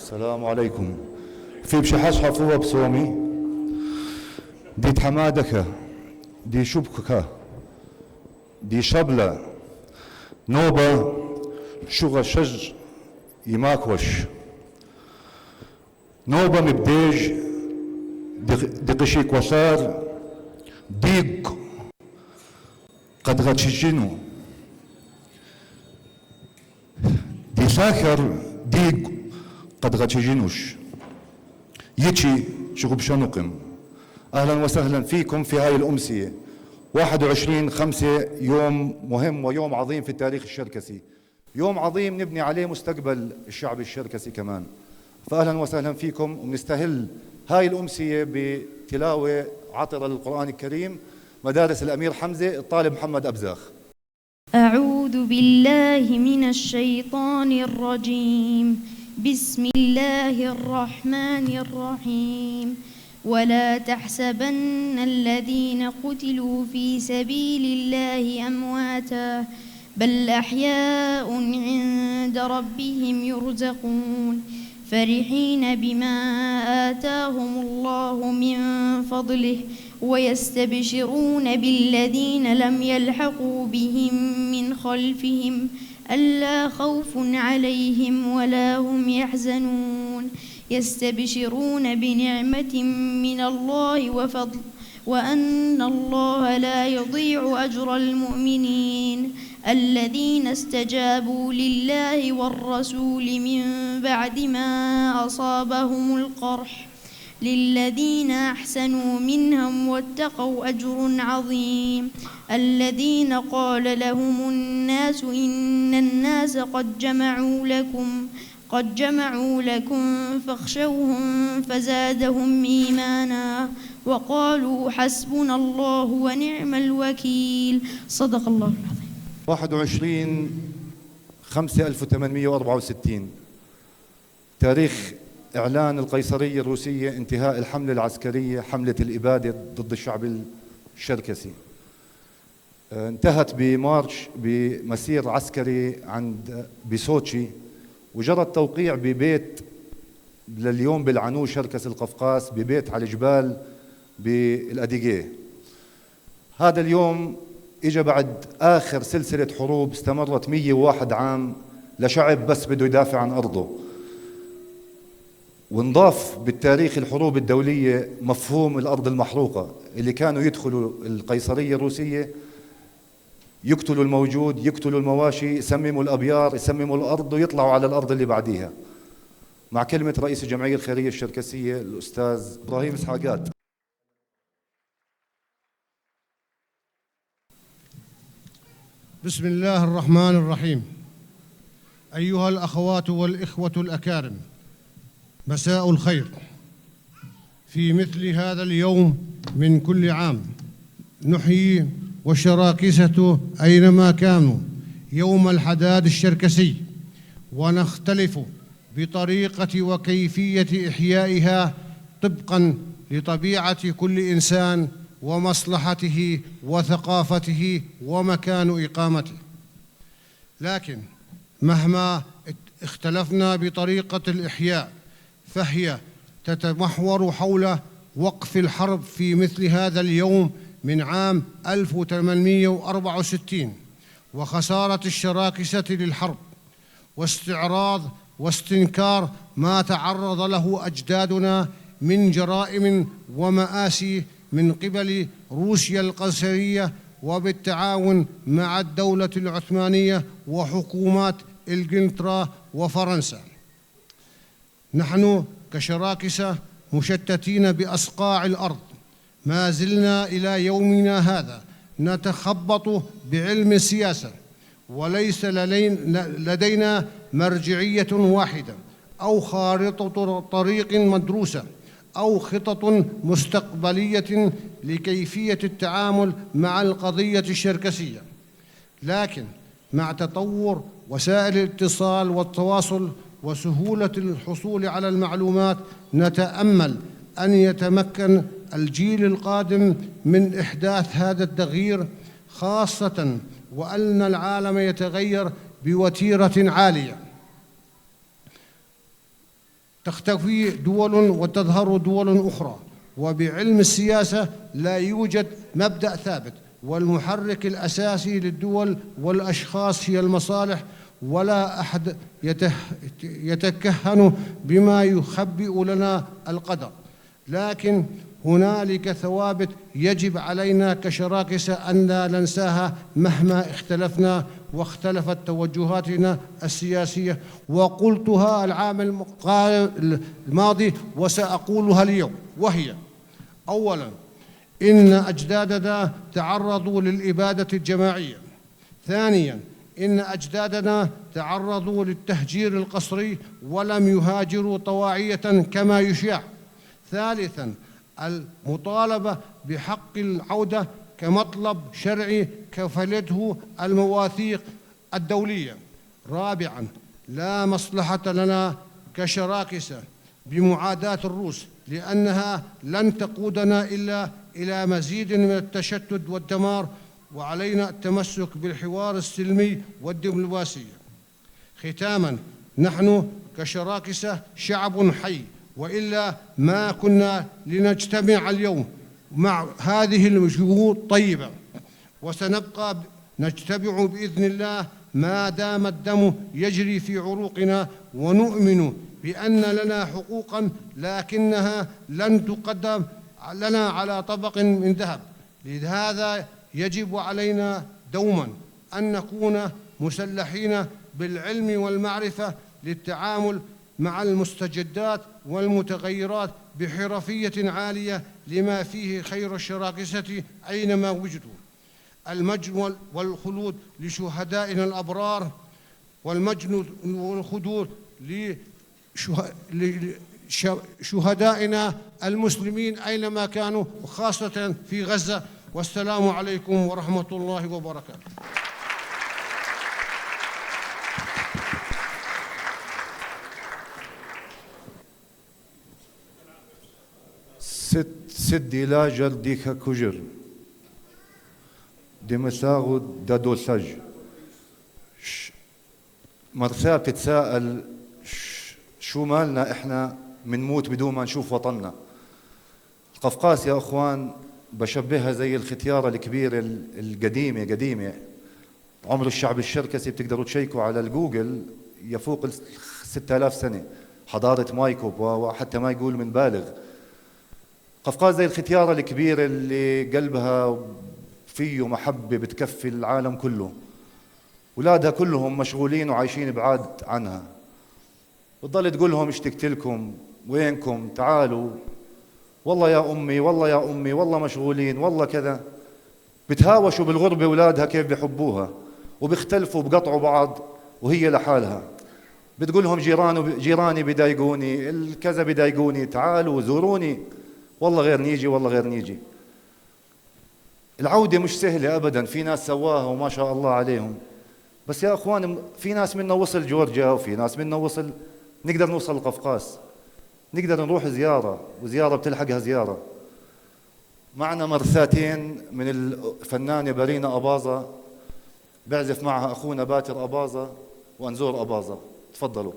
السلام عليكم. في بشحشحة فوق بصومي دي حمادك دي شبكك دي شبلة نوبة شغى شج يماكوش نوبة مبديج دي قشيك وصار ديق قد غتشجنو دي ساخر ديق قد غتشجنوش يتشي شغب شنقم. أهلا وسهلا فيكم في هاي الأمسية 21/5، يوم مهم ويوم عظيم في التاريخ الشركسي، يوم عظيم نبني عليه مستقبل الشعب الشركسي كمان. فأهلا وسهلا فيكم، ونستهل هاي الأمسية بتلاوة عطرة للقرآن الكريم. مدارس الأمير حمزة، الطالب محمد أبزاخ. أعوذ بالله من الشيطان الرجيم. بسم الله الرحمن الرحيم. ولا تحسبن الذين قتلوا في سبيل الله أمواتا بل أحياء عند ربهم يرزقون فرحين بما آتاهم الله من فضله ويستبشرون بالذين لم يلحقوا بهم من خلفهم ألا خوف عليهم ولا هم يحزنون يستبشرون بنعمة من الله وفضل وأن الله لا يضيع أجر المؤمنين الذين استجابوا لله والرسول من بعد ما أصابهم القرح للذين أحسنوا منهم واتقوا أجر عظيم. الذين قال لهم الناس إن الناس قد جمعوا لكم فاخشوهم فزادهم إيمانا وقالوا حسبنا الله ونعم الوكيل. صدق الله العظيم. 21/5/1864 تاريخ إعلان القيصرية الروسية انتهاء الحملة العسكرية، حملة الإبادة ضد الشعب الشركسي. انتهت بمارش بمسير عسكري بسوتشي، وجرى التوقيع ببيت لليوم بالعنو شركس القفقاس، ببيت على الجبال بالأديجيه. هذا اليوم اجى بعد آخر سلسلة حروب استمرت 101 عام لشعب بس بده يدافع عن أرضه. وانضاف بالتاريخ الحروب الدولية مفهوم الأرض المحروقة، اللي كانوا يدخلوا القيصرية الروسية يقتلوا الموجود، يقتلوا المواشي، يسمموا الأبيار، يسمموا الأرض، ويطلعوا على الأرض اللي بعديها. مع كلمة رئيس الجمعية الخيرية الشركسية الأستاذ إبراهيم إسحاقات. بسم الله الرحمن الرحيم. أيها الأخوات والإخوة الأكارم، مساء الخير. في مثل هذا اليوم من كل عام نحيي والشراكسة أينما كانوا يوم الحداد الشركسي، ونختلف بطريقة وكيفية إحيائها طبقاً لطبيعة كل إنسان ومصلحته وثقافته ومكان إقامته. لكن مهما اختلفنا بطريقة الإحياء فهي تتمحور حول وقف الحرب في مثل هذا اليوم من عام 1864 وخسارة الشراكسة للحرب واستعراض واستنكار ما تعرض له أجدادنا من جرائم ومآسي من قبل روسيا القيصرية وبالتعاون مع الدولة العثمانية وحكومات إنجلترا وفرنسا. نحن كشراكسة مشتتين بأصقاع الأرض ما زلنا إلى يومنا هذا نتخبط بعلم السياسة، وليس لدينا مرجعية واحدة أو خارطة طريق مدروسة أو خطط مستقبلية لكيفية التعامل مع القضية الشركسية. لكن مع تطور وسائل الاتصال والتواصل وسهولة الحصول على المعلومات نتأمل أن يتمكن الجيل القادم من إحداث هذا التغيير، خاصة وأن العالم يتغير بوتيرة عالية. تختفي دول وتظهر دول أخرى، وبعلم السياسة لا يوجد مبدأ ثابت، والمحرك الأساسي للدول والأشخاص هي المصالح، ولا أحد يتكهن بما يخبئ لنا القدر. لكن هنالك ثوابت يجب علينا كشراكسة أن لا ننساها مهما اختلفنا واختلفت توجهاتنا السياسية، وقلتها العام الماضي وسأقولها اليوم، وهي: أولاً، إن أجدادنا تعرضوا للإبادة الجماعية. ثانياً، إن أجدادنا تعرضوا للتهجير القسري ولم يهاجروا طواعية كما يشاع. ثالثاً، المطالبة بحق العودة كمطلب شرعي كفلته المواثيق الدولية. رابعاً، لا مصلحة لنا كشراكسة بمعاداة الروس، لأنها لن تقودنا إلا إلى مزيد من التشتت والدمار، وعلينا التمسك بالحوار السلمي والدبلوماسية. ختاماً، نحن كشراكسة شعب حي، وإلا ما كنا لنجتمع اليوم مع هذه الوجوه الطيبة، وسنبقى نجتمع بإذن الله ما دام الدم يجري في عروقنا، ونؤمن بأن لنا حقوقاً لكنها لن تقدم لنا على طبق من ذهب. لهذا يجب علينا دوماً أن نكون مسلحين بالعلم والمعرفة للتعامل مع المستجدات والمتغيرات بحرفية عالية لما فيه خير الشراكسة أينما وجدوا. المجد والخلود لشهدائنا الأبرار، والمجد والخلود لشهدائنا المسلمين أينما كانوا، وخاصة في غزة. والسلام عليكم ورحمة الله وبركاته. سدي لاجر ديكا كوجر دمساغو دادو سج مرثا بتتساءل شو مالنا احنا منموت بدون ما نشوف وطننا. القفقاس يا اخوان بشبهها زي الختيارة الكبيرة القديمة قديمة، عمر الشعب الشركسي بتقدروا تشيكوا على الجوجل يفوق 6000 سنة، حضارة مايكوب، وحتى ما يقول من بالغ. قفقاز زي الختيارة الكبيرة اللي قلبها فيه محبة بتكفي العالم كله، أولادها كلهم مشغولين وعايشين بعاد عنها، بتضل تقول لهم اشتقت لكم، وينكم، تعالوا، والله يا أمي، والله يا أمي، والله مشغولين، والله كذا. بتهاوشوا بالغربة أولادها كيف بيحبوها، وبيختلفوا بقطعوا بعض وهي لحالها. بتقول لهم جيراني بيضايقوني، الكذا بيضايقوني، تعالوا زوروني، والله غير نيجي، والله غير نيجي. العودة مش سهلة أبداً، في ناس سواها وما شاء الله عليهم، بس يا أخوان في ناس منا وصل جورجيا، وفي ناس منا وصل، نقدر نوصل القفقاس، نقدر نروح زيارة، وزيارة بتلحقها زيارة. معنا مرثاتين من الفنانة بارينا أباظة، بعزف معها أخونا باتر أباظة وأنزور أباظة. تفضلوا.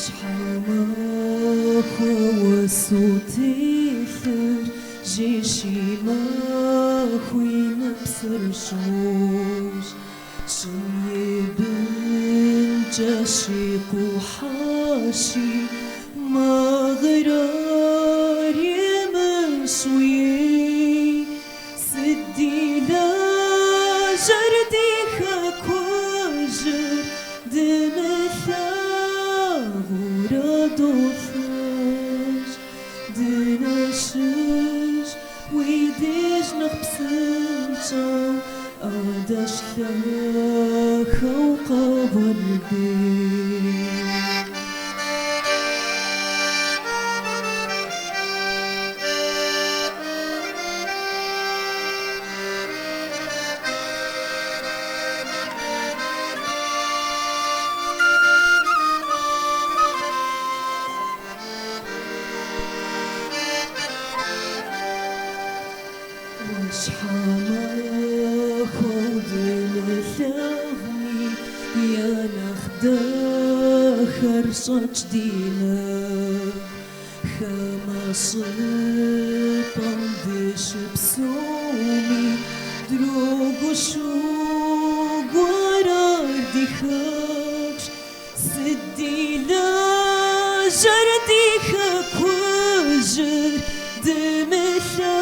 شحال ما هو صوتي ثر جيشي ما خوي نبصر شوش شني بالجشيق وحاشي ما غرار يمشوي سدي لا جردي خاك وجر دمثا دوفاش دناشش ويديش نخبسنشا أداش ثاخا وقابل بي يا نخدا خرصت دينا خما صيطان ديش بسومي دروغ وشوق ورار دي خاكش سدي لا جردي خاك وجر دمثا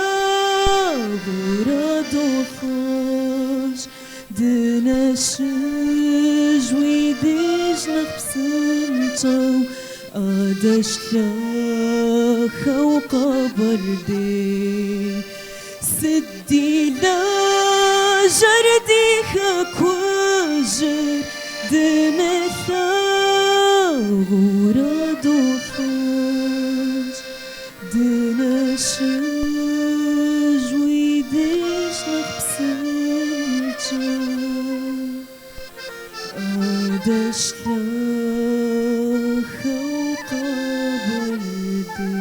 غورا دوفاش دنشج ويديش نفسنتو قادش لاخا وقبر دي سدي لا جردي خاك وجر دمثا غورا دوفاش دنشج ويديش نفسنتو قادش لاخا وقبر دي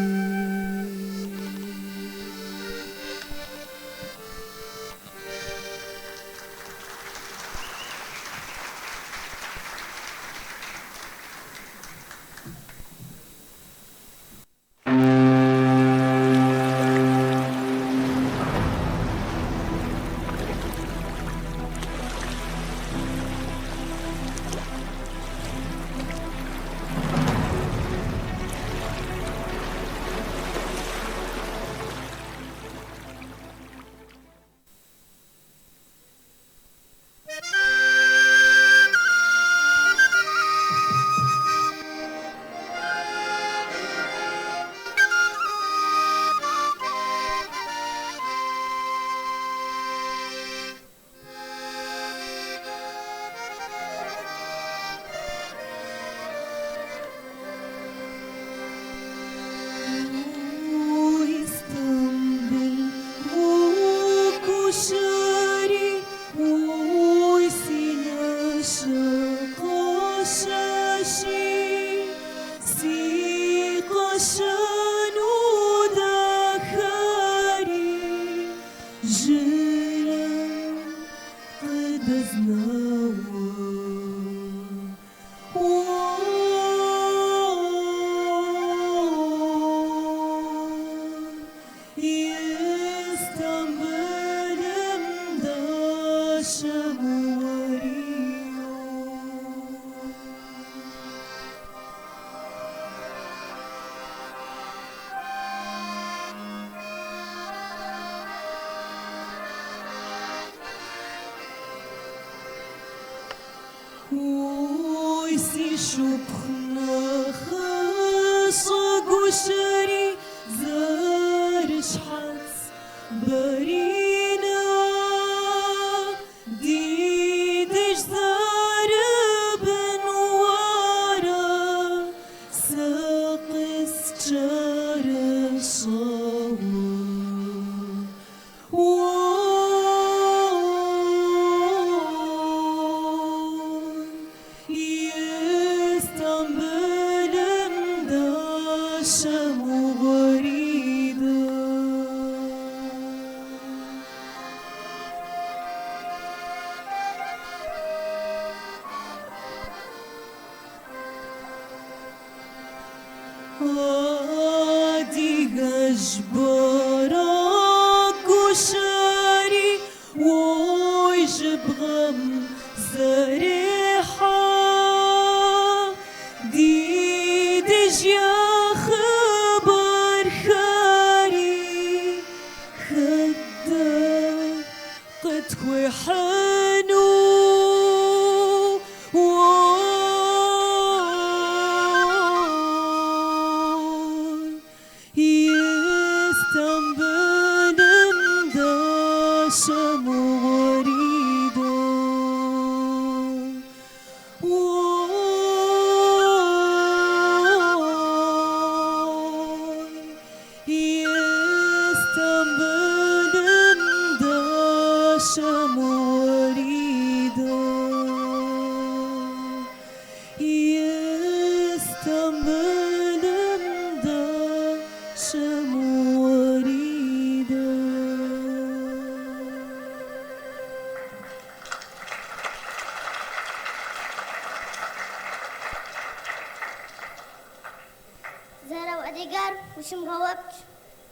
وشمغوبت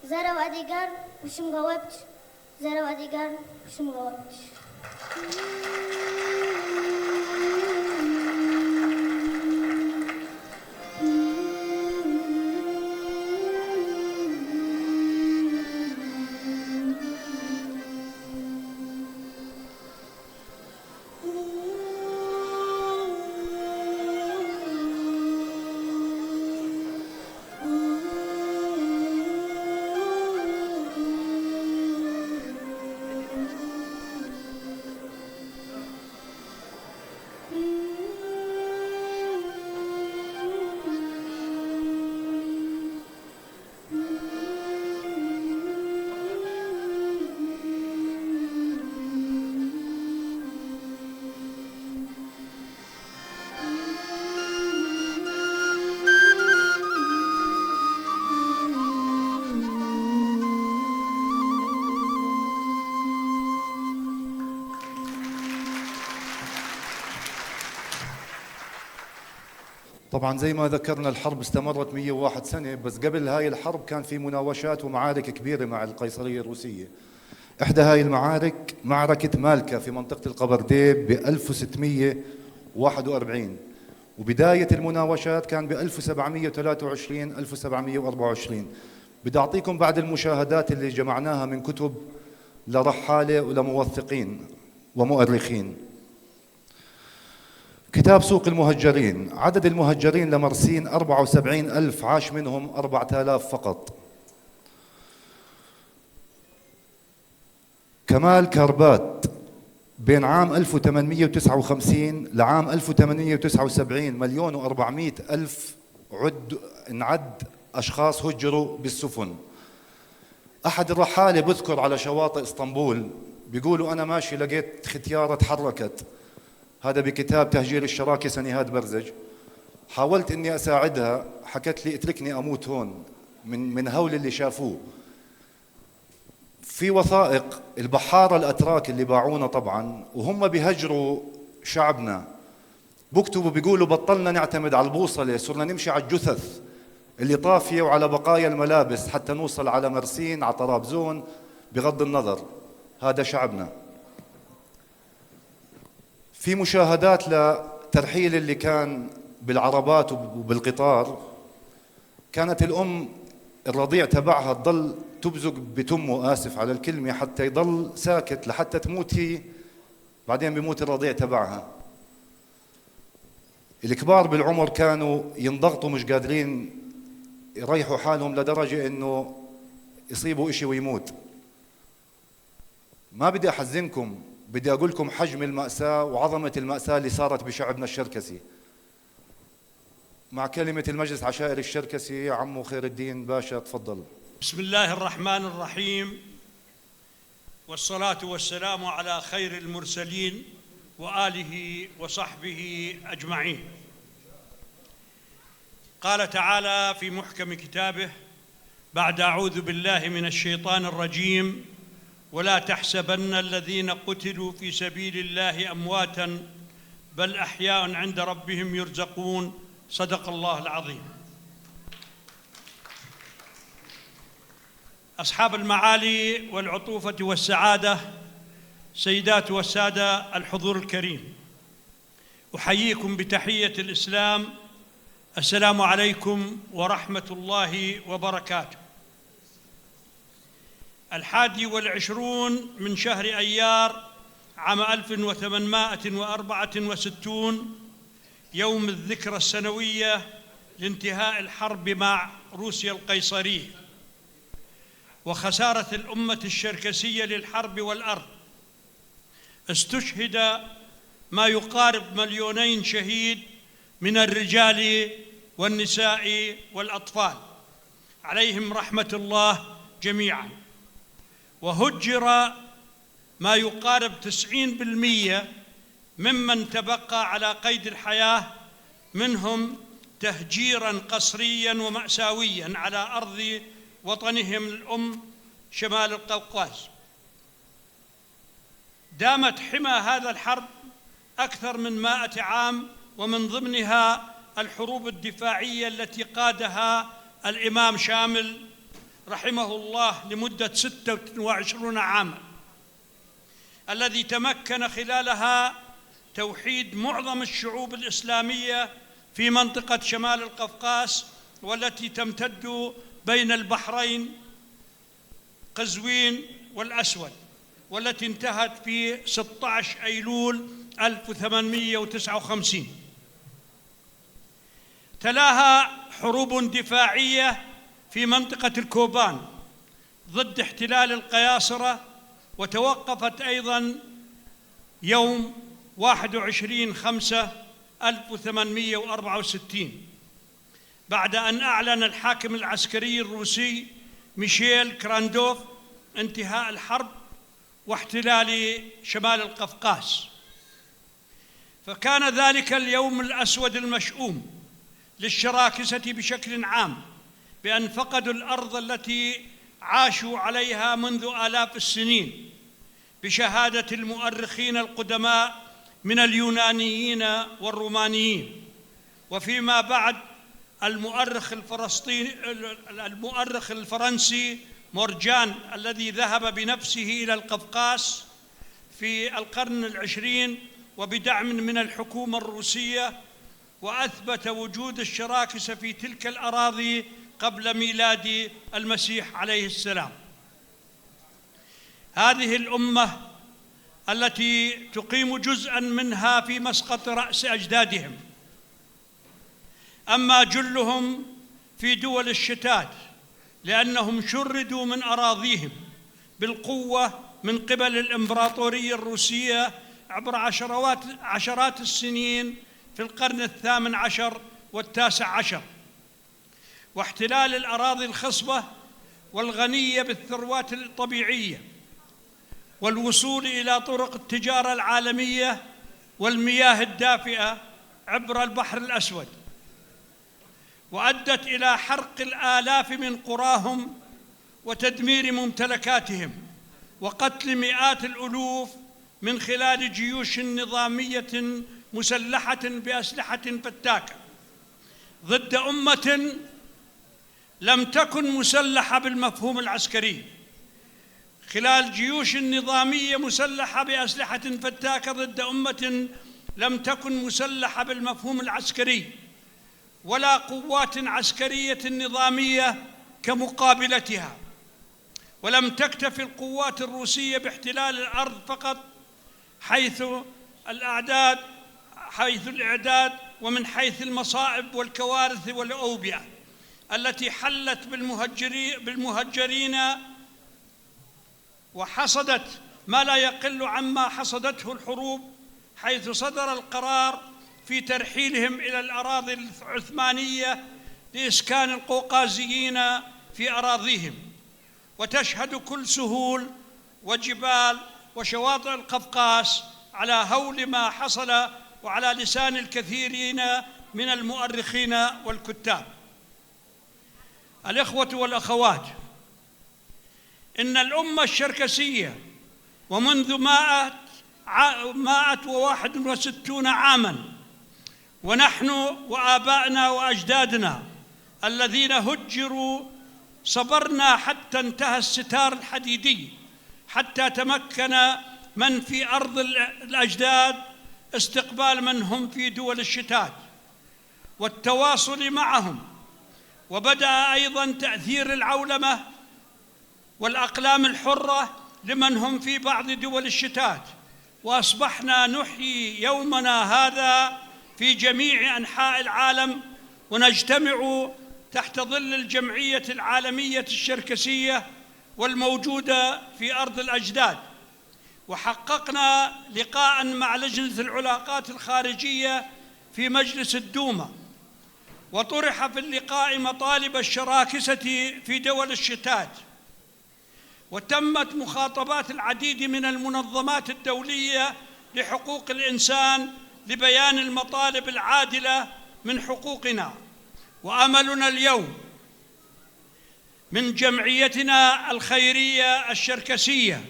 زرو أديقر وشمغوبت زرو أديقر وشمغوبت. طبعا زي ما ذكرنا الحرب استمرت 101 سنة، بس قبل هاي الحرب كان في مناوشات ومعارك كبيرة مع القيصرية الروسية. إحدى هاي المعارك معركة مالكا في منطقة القبرديب ب 1641، وبداية المناوشات كان ب 1723 1724. بدي أعطيكم بعض المشاهدات اللي جمعناها من كتب لرحالة ولموثقين ومؤرخين. كتاب سوق المهجرين، عدد المهجرين لمرسين 74,000، عاش منهم 4,000 فقط. كمال كربات بين عام 1859 لعام 1879 1,400,000 انعد أشخاص هجروا بالسفن. أحد الرحالة بذكر على شواطئ اسطنبول بيقولوا أنا ماشي لقيت ختيارة تحركت، هذا بكتاب تهجير الشراكسة نهاد برزج. حاولت إني أساعدها، حكت لي اتركني أموت هون من هول اللي شافوه. في وثائق البحارة الأتراك اللي باعونا طبعا وهم بيهجروا شعبنا، بكتبوا بيقولوا بطلنا نعتمد على البوصلة، صرنا نمشي على الجثث اللي طافية وعلى بقايا الملابس حتى نوصل على مرسين على طرابزون. بغض النظر هذا شعبنا. في مشاهدات لترحيل اللي كان بالعربات وبالقطار، كانت الأم الرضيع تبعها تضل تبزق بتمه، آسف على الكلمة، حتى يضل ساكت لحتى تموت هي، بعدين بيموت الرضيع تبعها. الكبار بالعمر كانوا ينضغطوا مش قادرين يريحوا حالهم لدرجة إنه يصيبوا إشي ويموت. ما بدي أحزنكم، بدي أقول لكم حجم المأساة وعظمة المأساة اللي صارت بشعبنا الشركسي. مع كلمة المجلس عشائر الشركسي عمو خير الدين باشا، تفضل. بسم الله الرحمن الرحيم، والصلاة والسلام على خير المرسلين وآله وصحبه أجمعين. قال تعالى في محكم كتابه بعد أعوذ بالله من الشيطان الرجيم: ولا تحسبن الذين قتلوا في سبيل الله أمواتاً بل أحياء عند ربهم يرزقون. صدق الله العظيم. أصحاب المعالي والعطوفة والسعادة، سيدات والسادة الحضور الكريم، أحييكم بتحية الإسلام: السلام عليكم ورحمة الله وبركاته. 21 من شهر أيار عام 1864، يوم الذكرى السنوية لانتهاء الحرب مع روسيا القيصرية وخسارة الأمة الشركسية للحرب والأرض. استشهد ما يقارب 2,000,000 شهيد من الرجال والنساء والأطفال عليهم رحمة الله جميعاً، وهجر ما يقارب 90% ممن تبقى على قيد الحياة، منهم تهجيراً قسرياً ومأساوياً على أرض وطنهم الأم شمال القوقاز. دامت حمى هذا الحرب أكثر من 100 عام، ومن ضمنها الحروب الدفاعية التي قادها الإمام شامل رحمه الله لمدة 26 عاماً، الذي تمكن خلالها توحيد معظم الشعوب الإسلامية في منطقة شمال القفقاس، والتي تمتد بين البحرين قزوين والأسود، والتي انتهت في 16 أيلول 1859. تلاها حروب دفاعية في منطقة الكوبان ضد احتلال القياصرة، وتوقفت أيضاً يوم 21/5/1864 بعد أن أعلن الحاكم العسكري الروسي ميشيل كراندوف انتهاء الحرب واحتلال شمال القفقاس. فكان ذلك اليوم الأسود المشؤوم للشراكسة بشكل عام، بأن فقدوا الأرض التي عاشوا عليها منذ آلاف السنين، بشهادة المؤرخين القدماء من اليونانيين والرومانيين، وفيما بعد المؤرخ الفرنسي مورجان الذي ذهب بنفسه إلى القفقاس في القرن العشرين وبدعم من الحكومة الروسية، وأثبت وجود الشراكسة في تلك الأراضي قبل ميلاد المسيح عليه السلام. هذه الأمة التي تقيم جزءاً منها في مسقط رأس أجدادهم، أما جلهم في دول الشتات، لأنهم شردوا من أراضيهم بالقوة من قبل الإمبراطورية الروسية عبر عشرات السنين في القرن 18 وال19، واحتلال الأراضي الخصبة والغنية بالثروات الطبيعية، والوصول إلى طرق التجارة العالمية والمياه الدافئة عبر البحر الأسود، وأدت إلى حرق الآلاف من قراهم وتدمير ممتلكاتهم وقتل مئات الألوف من خلال جيوش نظامية مسلحة بأسلحة فتاكة ضد أمة لم تكن مسلحة بالمفهوم العسكري، خلال جيوش نظامية مسلحة بأسلحة فتاكة ضد أمة لم تكن مسلحة بالمفهوم العسكري ولا قوات عسكرية نظامية كمقابلتها. ولم تكتف القوات الروسية باحتلال الأرض فقط حيث الإعداد ومن حيث المصائب والكوارث والأوبئة التي حلت بالمهجرين، وحصدت ما لا يقل عما حصدته الحروب، حيث صدر القرار في ترحيلهم إلى الأراضي العثمانية لإسكان القوقازيين في أراضيهم. وتشهد كل سهول وجبال وشواطئ القفقاس على هول ما حصل وعلى لسان الكثيرين من المؤرخين والكتاب. الإخوة والأخوات، إن الأمة الشركسية ومنذ 161 عاماً، ونحن وآبائنا وأجدادنا الذين هجروا صبرنا حتى انتهى الستار الحديدي، حتى تمكن من في أرض الأجداد استقبال من هم في دول الشتات والتواصل معهم. وبدأ أيضاً تأثير العولمة والأقلام الحرة لمن هم في بعض دول الشتات، وأصبحنا نحيي يومنا هذا في جميع أنحاء العالم، ونجتمع تحت ظل الجمعية العالمية الشركسية والموجودة في أرض الأجداد. وحققنا لقاءً مع لجنة العلاقات الخارجية في مجلس الدوما، وطرح في اللقاء مطالب الشراكسة في دول الشتات، وتمت مخاطبات العديد من المنظمات الدولية لحقوق الإنسان لبيان المطالب العادلة من حقوقنا. وأملنا اليوم من جمعيتنا الخيرية الشركسية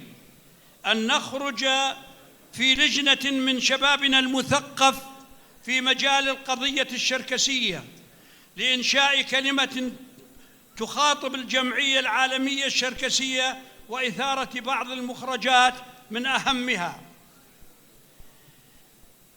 أن نخرج في لجنة من شبابنا المثقف في مجال القضية الشركسية لإنشاء كلمة تخاطب الجمعية العالمية الشركسية وإثارة بعض المخرجات من أهمها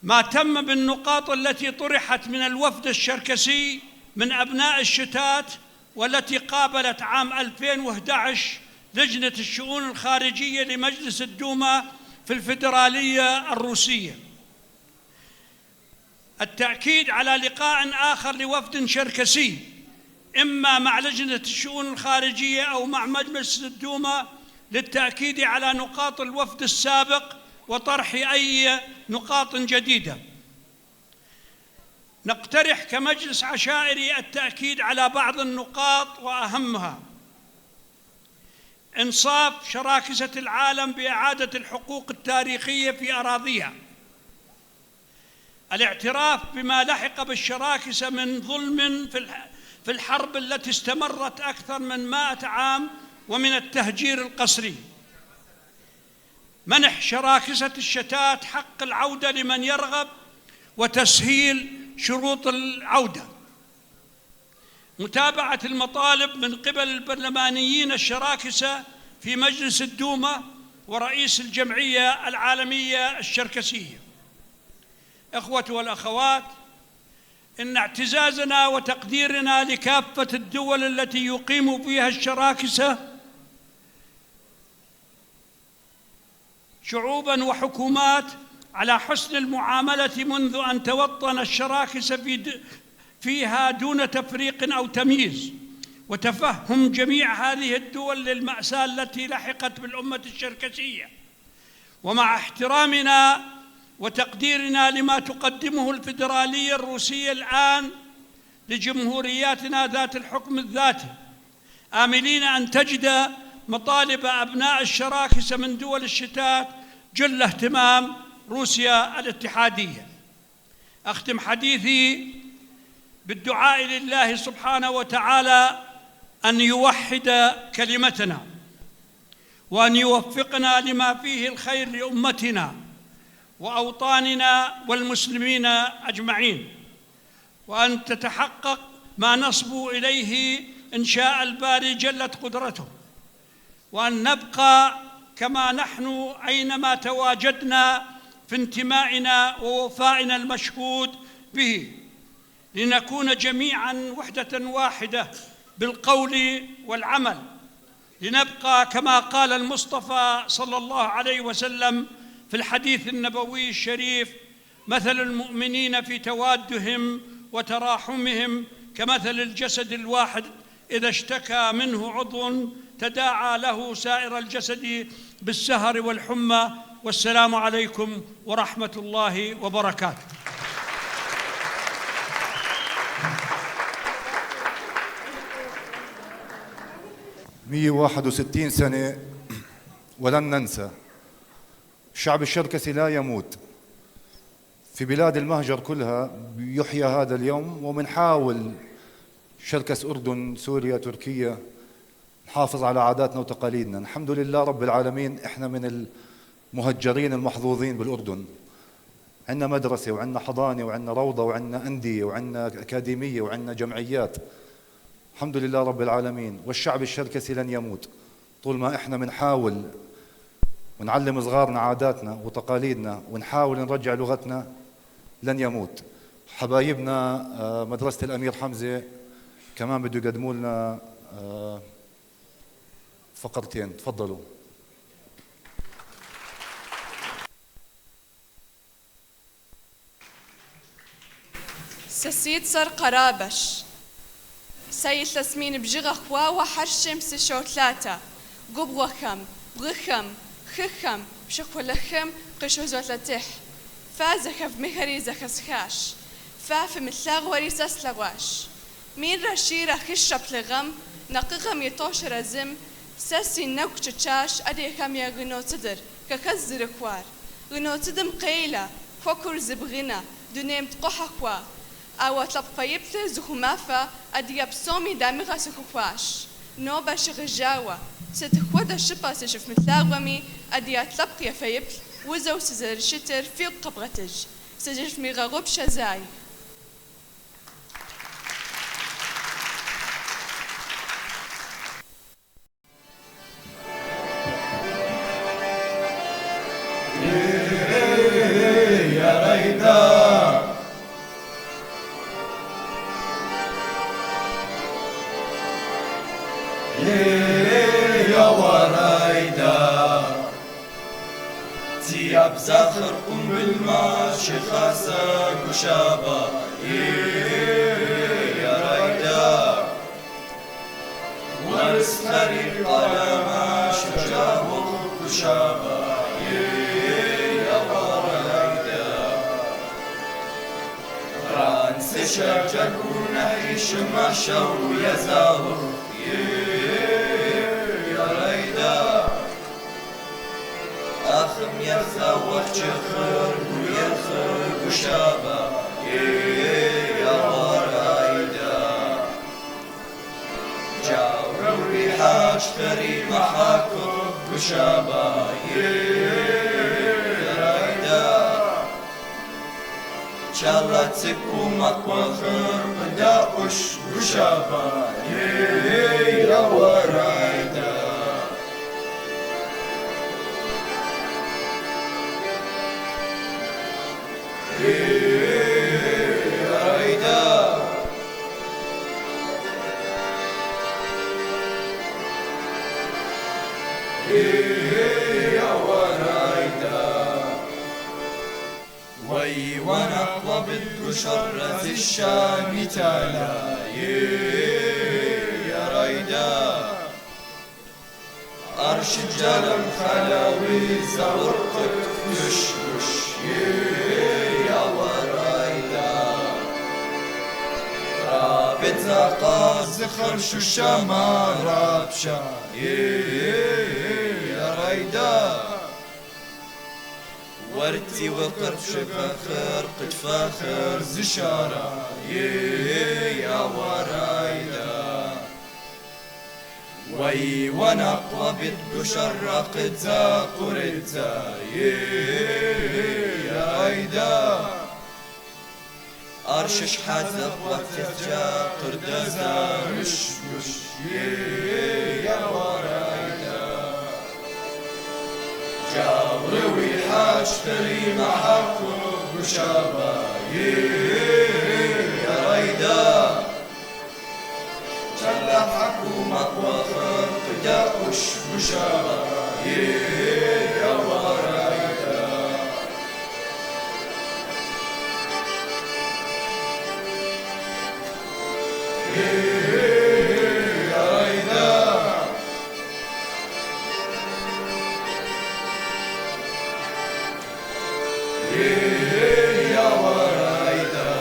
ما تم بالنقاط التي طرحت من الوفد الشركسي من أبناء الشتات، والتي قابلت عام 2011 لجنة الشؤون الخارجية لمجلس الدوما في الفيدرالية الروسية. التأكيد على لقاء آخر لوفد شركسي إما مع لجنة الشؤون الخارجية أو مع مجلس الدوما للتأكيد على نقاط الوفد السابق وطرح أي نقاط جديدة. نقترح كمجلس عشائري التأكيد على بعض النقاط وأهمها: إنصاف شراكسة العالم بإعادة الحقوق التاريخية في أراضيها، الاعتراف بما لحق بالشراكسة من ظلم في الحرب التي استمرت أكثر من 100 عام ومن التهجير القسري، منح شراكسة الشتات حق العودة لمن يرغب وتسهيل شروط العودة، متابعة المطالب من قبل البرلمانيين الشراكسة في مجلس الدوما ورئيس الجمعية العالمية الشركسية. إخوتي والأخوات، إن اعتزازنا وتقديرنا لكافة الدول التي يقيم فيها الشراكسة شعوباً وحكومات على حسن المعاملة منذ أن توطن الشراكسة فيها دون تفريق أو تمييز، وتفهم جميع هذه الدول للمأساة التي لحقت بالأمة الشركسية، ومع احترامنا وتقديرنا لما تقدمه الفيدرالية الروسية الآن لجمهورياتنا ذات الحكم الذاتي، آملين أن تجد مطالب أبناء الشراكسة من دول الشتات جل اهتمام روسيا الاتحادية. أختم حديثي بالدعاء لله سبحانه وتعالى أن يوحد كلمتنا وأن يوفقنا لما فيه الخير لأمتنا وأوطاننا والمسلمين أجمعين، وأن تتحقق ما نصبو إليه إن شاء الباري جلت قدرته، وأن نبقى كما نحن أينما تواجدنا في انتمائنا ووفائنا المشهود به، لنكون جميعاً وحدة واحدة بالقول والعمل، لنبقى كما قال المصطفى صلى الله عليه وسلم في الحديث النبوي الشريف: مثل المؤمنين في توادهم وتراحمهم كمثل الجسد الواحد إذا اشتكى منه عضو تداعى له سائر الجسد بالسهر والحمى. والسلام عليكم ورحمة الله وبركاته. 161 سنة ولن ننسى. الشعب الشركسي لا يموت. في بلاد المهجر كلها يحيى هذا اليوم، ومنحاول شركس أردن، سوريا، تركيا نحافظ على عاداتنا وتقاليدنا. الحمد لله رب العالمين، احنا من المهجرين المحظوظين بالأردن. عندنا مدرسة وعندنا حضانة وعندنا روضة وعندنا أندية وعندنا أكاديمية وعندنا جمعيات، الحمد لله رب العالمين. والشعب الشركسي لن يموت طول ما احنا بنحاول ونعلم صغارنا عاداتنا وتقاليدنا ونحاول نرجع لغتنا، لن يموت. حبايبنا مدرسة الأمير حمزة كمان بده يقدموا لنا فقرتين، تفضلوا. سسيد سر قرابش سيد تسمين بجغ أخوا وحرشم سشو ثلاثة قب وخم بغخم خخم بشخ ولخم قشو زوتلتح فازخف مهري زخسخاش فاف مثلاغ وريس أسلغواش مين رشيرة خشب لغم نقغم يطوش رزم سسي نوك تشاش أدي خم يغنو تدر كخزر خوار غنو تدم قيلة فكر زبغنا دنيم تقوحكوا أو طلب فيبت زخمافة أدياب سومي دامغة سخفاش نوبة شغجاوة ستخوض الشبا سشف مثلاغمي أديا طلب يفيبت وزو سزر شتر في قبغتج سجف مغاغب شزاي. زياب زاخر قم بالماشي خاسك وشابا يا رايدا ورس خريق على ماشي جابك وشابا يا رايدا رانس شجر ونعيش مشو يا زاهر يا رايدا أخم يرثى وخشخر ويرخر وشابا يا رايدا جاور ريحاش خري محاكم وشابا يا رايدا شالله تسكو مقوى خر بداوش وشابا يا رايدا وي ونقض بالشرة الشام تالا يا رايدا أرش الجلم خلاوي زورقك يشوش يا رايدا رابط زاقا زخر شو الشما رابشا يا رايدا ورتي وقرب شفاخر قد فاخر زشارة يا رايدا وي ونقوى بالبشر قد زاقرتا يا رايدا أرشش حزق وتفجا قرد زارش يا رايدا جاوري حاج تري معاكم وشابا يا رايدا جلح حكومة وخر قداوش وشابا يا رايدا يا رايدا يا رايدا.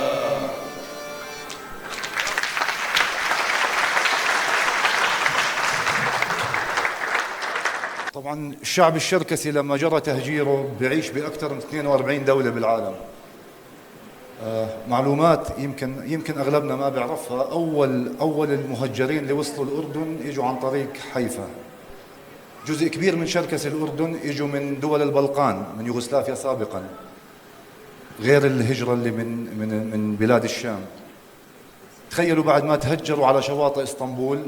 طبعا الشعب الشركسي لما جرى تهجيره بيعيش بأكثر من 42 دولة بالعالم. معلومات يمكن أغلبنا ما بيعرفها. أول المهجرين اللي وصلوا الأردن إجوا عن طريق حيفا. جزء كبير من شركسي الأردن إجوا من دول البلقان، من يوغوسلافيا سابقا، غير الهجرة اللي من بلاد الشام. تخيلوا بعد ما تهجروا على شواطئ اسطنبول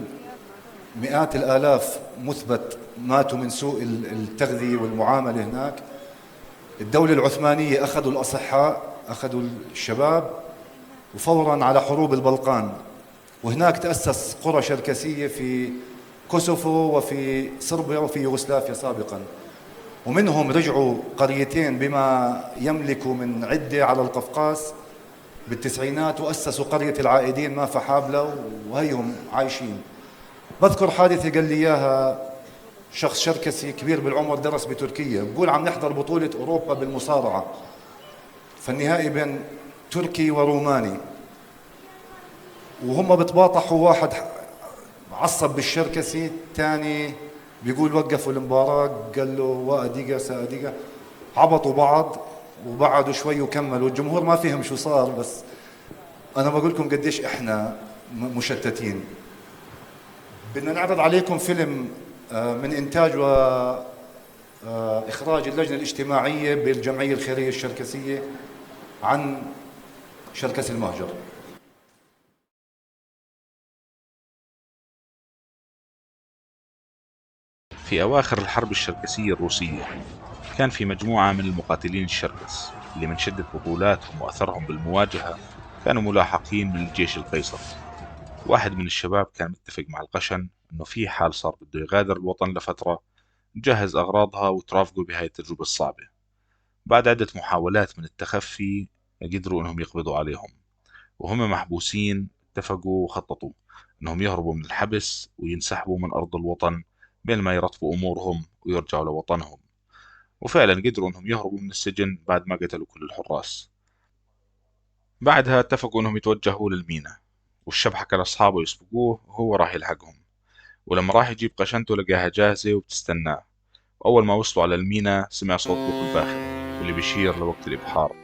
مئات الآلاف مثبت ماتوا من سوء التغذية والمعاملة هناك. الدولة العثمانية أخذوا الأصحاء، أخذوا الشباب، وفوراً على حروب البلقان، وهناك تأسس قرى شركسية في كوسوفو وفي صربيا وفي يوغوسلافيا سابقاً، ومنهم رجعوا قريتين بما يملكوا من عدة على القفقاز بالتسعينات، وأسسوا قرية العائدين ما فحابلة، وهيهم عايشين. بذكر حادثة قال لي إياها شخص شركسي كبير بالعمر، درس بتركيا، بقول عم نحضر بطولة أوروبا بالمصارعة، فالنهائي بين تركي وروماني، وهم بتباطحوا، واحد عصب بالشركسي، الثاني بيقول وقفوا المباراة، قال له وأديقة سأديقة، عبطوا بعض وبعدوا شوي وكملوا. الجمهور ما فهم شو صار، بس أنا بقول لكم قديش إحنا مشتتين. بدنا نعرض عليكم فيلم من إنتاج وإخراج اللجنة الاجتماعية بالجمعية الخيرية الشركسية عن شركسي المهجر. في أواخر الحرب الشركسية الروسية كان في مجموعة من المقاتلين الشركس اللي من شدة بطولاتهم وأثرهم بالمواجهة كانوا ملاحقين من الجيش القيصري. واحد من الشباب كان متفق مع القشن إنه في حال صار بده يغادر الوطن لفترة نجهز أغراضها وترافقوا بهاي التجربة الصعبة. بعد عدة محاولات من التخفي قدروا انهم يقبضوا عليهم، وهم محبوسين اتفقوا وخططوا انهم يهربوا من الحبس وينسحبوا من ارض الوطن بين ما يرتبوا امورهم ويرجعوا لوطنهم. وفعلا قدروا انهم يهربوا من السجن بعد ما قتلوا كل الحراس. بعدها اتفقوا انهم يتوجهوا للمينا، والشاب حكى لاصحابه يسبقوه وهو راح يلحقهم. ولما راح يجيب قشنته لقاها جاهزة وبتستناه. وأول ما وصلوا على المينا سمع صوت بوق الباخرة واللي بيشير لوقت الإبحار،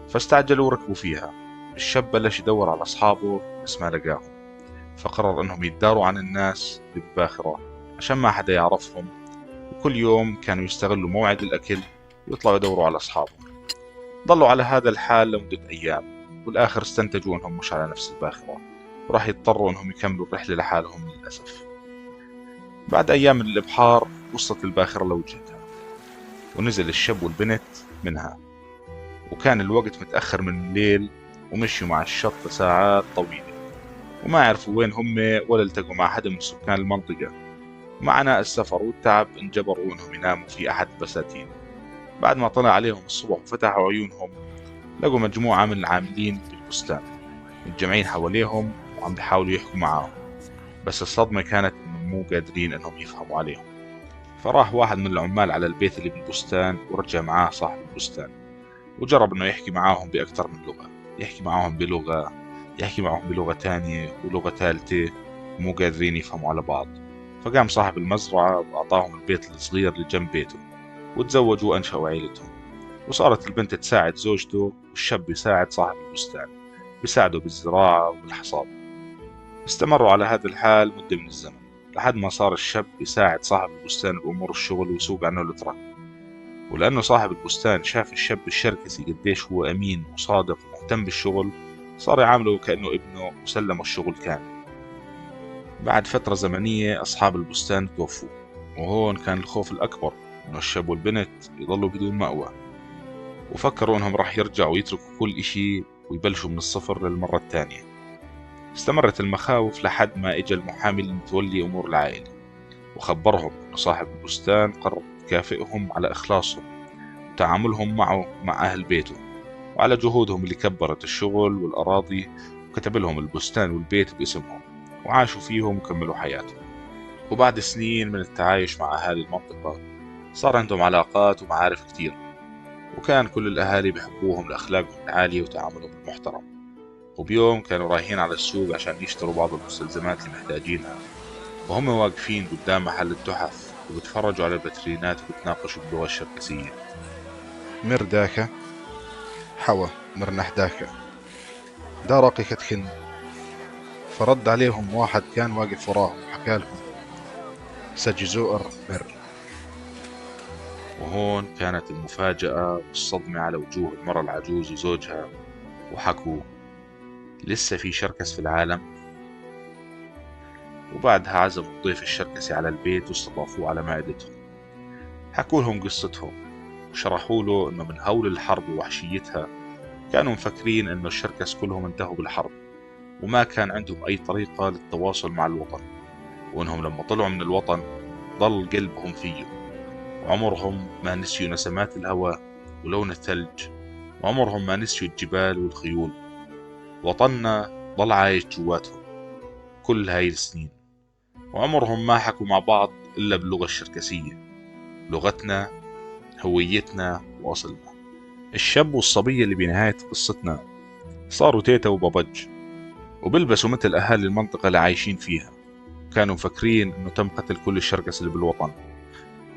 فاستعجلوا وركبوا فيها. الشاب بلش يدور على أصحابه بس ما لقاهم، فقرر أنهم يتداروا عن الناس اللي بالباخرة عشان ما حدا يعرفهم. وكل يوم كانوا يستغلوا موعد الأكل ويطلعوا يدوروا على أصحابهم. ضلوا على هذا الحال لمدة أيام، والآخر استنتجوا أنهم مش على نفس الباخرة، وراح يضطروا أنهم يكملوا الرحلة لحالهم للأسف. بعد أيام من الإبحار وصلت الباخرة لوجهتها، ونزل الشاب والبنت منها، وكان الوقت متأخر من الليل، ومشوا مع الشط لساعات طويلة وما عرفوا وين هم ولا التقوا مع حدا من سكان المنطقة. مع عناء السفر والتعب انجبروا انهم يناموا في أحد البساتين. بعد ما طلع عليهم الصبح وفتحوا عيونهم لقوا مجموعة من العاملين بالبستان متجمعين حواليهم وعم بيحاولوا يحكوا معاهم، بس الصدمة كانت انهم مو قادرين انهم يفهموا عليهم. فراح واحد من العمال على البيت اللي بالبستان ورجع معاه صاحب البستان، وجرب انه يحكي معاهم بأكثر من لغة، يحكي معاهم بلغة، يحكي معاهم بلغة تانية ولغة ثالثة، ومو قادرين يفهموا على بعض. فقام صاحب المزرعة وأعطاهم البيت الصغير اللي جنب بيته، وتزوجوا وأنشأوا عيلتهم. وصارت البنت تساعد زوجته والشاب يساعد صاحب البستان، بيساعده بالزراعة وبالحصاد. استمروا على هذا الحال مدة من الزمن لحد ما صار الشاب يساعد صاحب البستان بأمور الشغل ويسوق عنه الترك. ولأنه صاحب البستان شاف الشاب الشركسي قديش هو أمين وصادق ومهتم بالشغل، صار يعامله كأنه ابنه وسلمه الشغل كامل. بعد فترة زمنية أصحاب البستان توفوا، وهون كان الخوف الأكبر إنه الشاب والبنت يضلوا بدون مأوى، وفكروا إنهم راح يرجعوا ويتركوا كل إشي ويبلشوا من الصفر للمرة الثانية. استمرت المخاوف لحد ما إجا المحامي المتولي أمور العائلة وخبرهم إنه صاحب البستان قرر يكافئهم على إخلاصهم وتعاملهم معه مع أهل بيته، وعلى جهودهم اللي كبرت الشغل والأراضي، وكتب لهم البستان والبيت باسمهم وعاشوا فيهم وكملوا حياتهم. وبعد سنين من التعايش مع أهالي المنطقة صار عندهم علاقات ومعارف كتير، وكان كل الأهالي بيحبوهم لأخلاقهم العالية وتعاملهم المحترم. وبيوم كانوا رايحين على السوق عشان يشتروا بعض المستلزمات اللي محتاجينها، وهم واقفين قدام محل التحف وبتفرجوا على الفاترينات وبتناقشوا باللغة الشركسية. مرداكا حوا مرنحداكا دارقي كتخن. فرد عليهم واحد كان واقف وراهم وحكى لهم سجزوئر مر. وهون كانت المفاجأة والصدمة على وجوه المرأة العجوز وزوجها، وحكوا لسه في شركس في العالم. وبعدها عزموا الضيف الشركسي على البيت واستضافوه على معدتهم. حكوا لهم قصتهم وشرحوا له انه من هول الحرب ووحشيتها كانوا مفكرين انه الشركس كلهم انتهوا بالحرب وما كان عندهم اي طريقة للتواصل مع الوطن، وانهم لما طلعوا من الوطن ضل قلبهم فيه، وعمرهم ما نسيوا نسمات الهواء ولون الثلج، وعمرهم ما نسيوا الجبال والخيول. وطننا ضل عايش جواتهم كل هاي السنين، وعمرهم ما حكوا مع بعض إلا باللغة الشركسية، لغتنا، هويتنا، وأصلنا. الشاب والصبية اللي بنهاية قصتنا صاروا تيتا وبابج، وبلبسوا مثل أهالي المنطقة اللي عايشين فيها. كانوا مفكرين إنه تم قتل كل الشركس اللي بالوطن.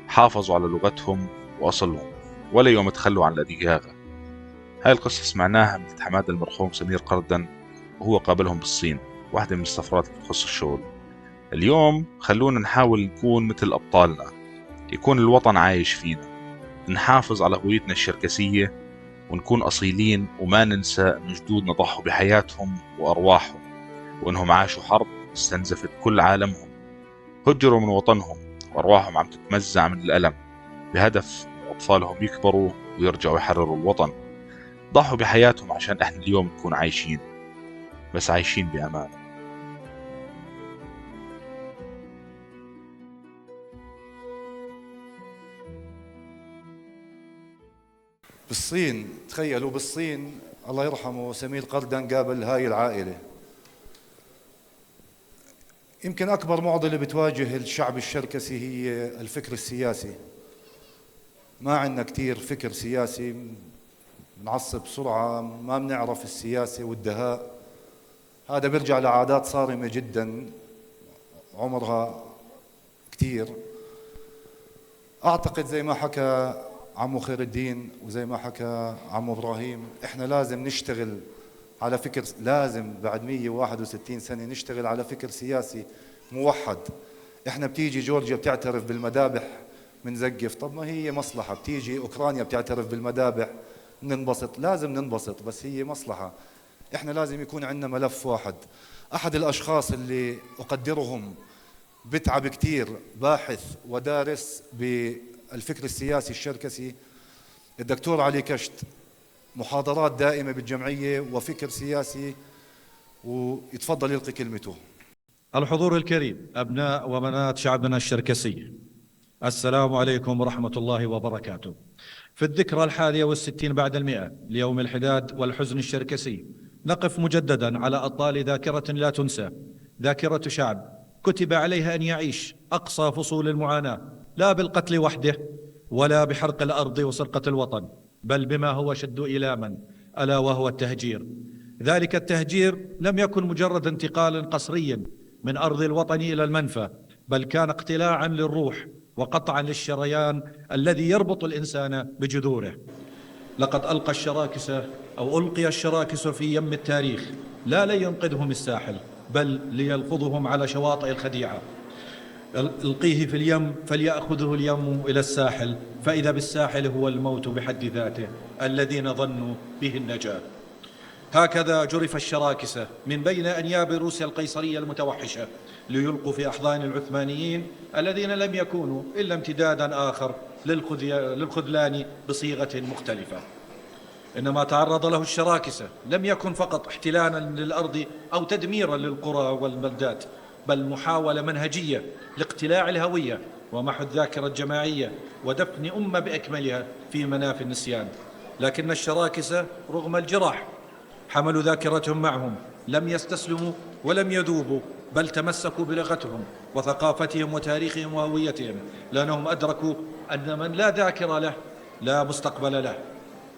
حافظوا على لغتهم وأصلهم ولا يوم تخلوا عن الأديغاغة. هاي القصة سمعناها من حماد المرحوم سمير قردن وهو قابلهم بالصين، واحدة من السفرات اللي تخص الشغل. اليوم خلونا نحاول نكون مثل أبطالنا، يكون الوطن عايش فينا، نحافظ على هويتنا الشركسية ونكون أصيلين، وما ننسى أن جدودنا ضحوا بحياتهم وأرواحهم، وأنهم عاشوا حرب استنزفت كل عالمهم، هجروا من وطنهم وأرواحهم عم تتمزع من الألم بهدف أطفالهم يكبروا ويرجعوا يحرروا الوطن. ضحوا بحياتهم عشان احنا اليوم نكون عايشين، بس عايشين بأمان. بالصين، تخيلوا بالصين الله يرحمه سمير قردان قابل هاي العائلة. يمكن أكبر معضلة بتواجه الشعب الشركسي هي الفكر السياسي. ما عندنا كتير فكر سياسي، بنعصب بسرعة، ما بنعرف السياسة والدهاء. هذا بيرجع لعادات صارمة جدا عمرها كتير. أعتقد زي ما حكى عمو خير الدين وزي ما حكى عمو إبراهيم، إحنا لازم نشتغل على فكر، لازم بعد 161 سنة نشتغل على فكر سياسي موحد. إحنا بتيجي جورجيا بتعترف بالمذابح منزقف، طب ما هي مصلحة. بتيجي أوكرانيا بتعترف بالمذابح ننبسط، لازم ننبسط، بس هي مصلحة. إحنا لازم يكون عندنا ملف واحد. أحد الأشخاص اللي أقدرهم بتعب كتير، باحث ودارس بالفكر السياسي الشركسي، الدكتور علي كشت، محاضرات دائمة بالجمعية وفكر سياسي، ويتفضل يلقي كلمته. الحضور الكريم، أبناء وبنات شعبنا الشركسي، السلام عليكم ورحمة الله وبركاته. في الذكرى 61 بعد 100 ليوم الحداد والحزن الشركسي، نقف مجددا على أطلال ذاكرة لا تنسى، ذاكرة شعب كتب عليها أن يعيش أقصى فصول المعاناة، لا بالقتل وحده ولا بحرق الأرض وسرقة الوطن، بل بما هو شد إلاما، ألا وهو التهجير. ذلك التهجير لم يكن مجرد انتقال قسري من أرض الوطن إلى المنفى، بل كان اقتلاعا للروح وقطعا للشريان الذي يربط الإنسان بجذوره. لقد ألقى الشراكس في يم التاريخ، لا لينقذهم الساحل، بل ليلفظهم على شواطئ الخديعة. القيه في اليم فليأخذه اليم إلى الساحل، فإذا بالساحل هو الموت بحد ذاته الذين ظنوا به النجاة. هكذا جرف الشراكسة من بين أنياب روسيا القيصرية المتوحشة ليلقوا في أحضان العثمانيين الذين لم يكونوا إلا امتدادا آخر للخذلان بصيغة مختلفة. إنما تعرض له الشراكسة لم يكن فقط احتلالا للأرض أو تدميرا للقرى والبلدات، بل محاولة منهجية لاقتلاع الهوية ومحو الذاكرة الجماعية ودفن أمة بأكملها في مناف النسيان. لكن الشراكسة رغم الجراح حملوا ذاكرتهم معهم، لم يستسلموا ولم يذوبوا، بل تمسكوا بلغتهم وثقافتهم وتاريخهم وهويتهم، لأنهم أدركوا أن من لا ذاكرة له لا مستقبل له.